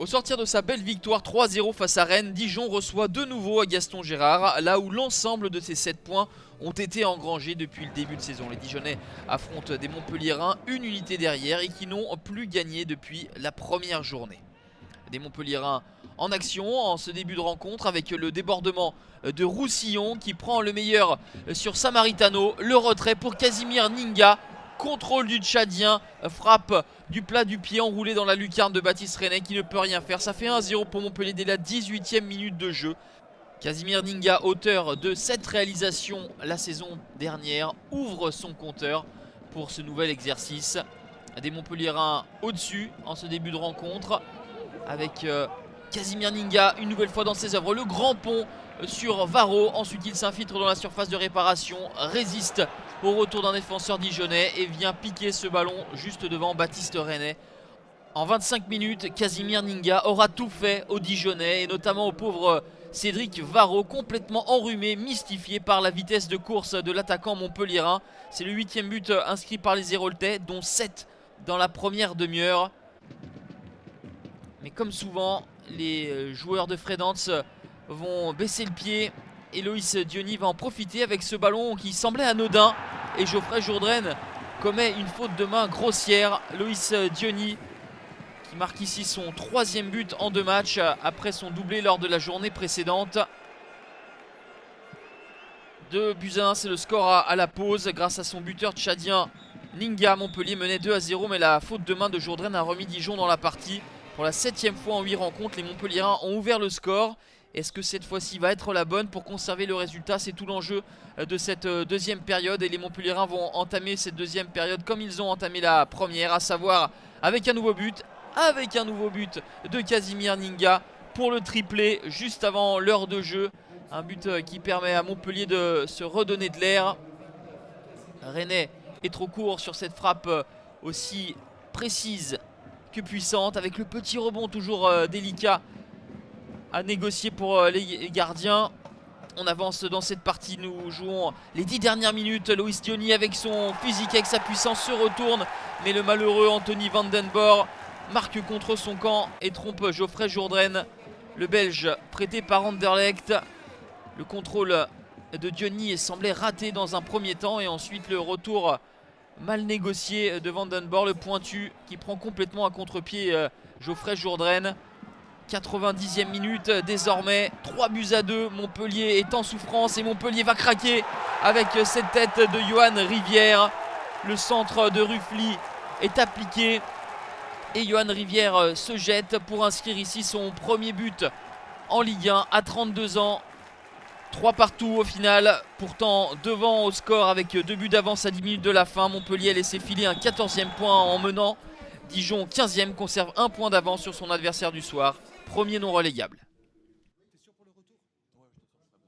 Au sortir de sa belle victoire 3-0 face à Rennes, Dijon reçoit de nouveau à Gaston Gérard, là où l'ensemble de ses 7 points ont été engrangés depuis le début de saison. Les Dijonnais affrontent des Montpelliérains une unité derrière et qui n'ont plus gagné depuis la première journée. Des Montpelliérains en action en ce début de rencontre avec le débordement de Roussillon qui prend le meilleur sur Samaritano. Le retrait pour Casimir Ninga. Contrôle du Tchadien, frappe du plat du pied enroulé dans la lucarne de Baptiste René qui ne peut rien faire. Ça fait 1-0 pour Montpellier dès la 18e minute de jeu. Casimir Ninga, auteur de 7 réalisations la saison dernière, ouvre son compteur pour ce nouvel exercice. Des Montpelliérains au-dessus en ce début de rencontre avec Casimir Ninga une nouvelle fois dans ses œuvres. Le grand pont sur Varro, ensuite il s'infiltre dans la surface de réparation, résiste au retour d'un défenseur dijonnais et vient piquer ce ballon juste devant Baptiste René. En 25 minutes, Casimir Ninga aura tout fait aux Dijonnais et notamment au pauvre Cédric Varro, complètement enrhumé, mystifié par la vitesse de course de l'attaquant montpelliérain. C'est le 8e but inscrit par les Héroltais, dont 7 dans la première demi-heure. Mais comme souvent, les joueurs de Frédance vont baisser le pied et Loïs Diony va en profiter avec ce ballon qui semblait anodin. Et Geoffrey Jourdain commet une faute de main grossière. Loïs Diony qui marque ici son 3e but en 2 matchs après son doublé lors de la journée précédente. 2-1, c'est le score à la pause grâce à son buteur tchadien Ninga. Montpellier menait 2-0 mais la faute de main de Jourdain a remis Dijon dans la partie. Pour la 7e fois en 8 rencontres, les Montpelliérains ont ouvert le score. Est-ce que cette fois-ci va être la bonne pour conserver le résultat? C'est tout l'enjeu de cette deuxième période et les Montpelliérains vont entamer cette deuxième période comme ils ont entamé la première, à savoir avec un nouveau but de Casimir Ninga pour le triplé juste avant l'heure de jeu. Un but qui permet à Montpellier de se redonner de l'air. René est trop court sur cette frappe aussi précise que puissante, avec le petit rebond toujours délicat à négocier pour les gardiens. On avance dans cette partie, nous jouons les 10 dernières minutes. Loïs Diony avec son physique, avec sa puissance se retourne, mais le malheureux Anthony Van Den Boer marque contre son camp et trompe Geoffrey Jourdain, le Belge prêté par Anderlecht. Le contrôle de Diony semblait raté dans un premier temps et ensuite le retour mal négocié de Van Den Boer, le pointu qui prend complètement à contre-pied Geoffrey Jourdain. 90e minute désormais, 3-2. Montpellier est en souffrance et Montpellier va craquer avec cette tête de Yohan Rivière. Le centre de Ruffly est appliqué et Yohan Rivière se jette pour inscrire ici son premier but en Ligue 1 à 32 ans. 3 partout au final, pourtant devant au score avec 2 buts d'avance à 10 minutes de la fin. Montpellier a laissé filer un 14e point en menant. Dijon 15e conserve 1 point d'avance sur son adversaire du soir, premier non relégable.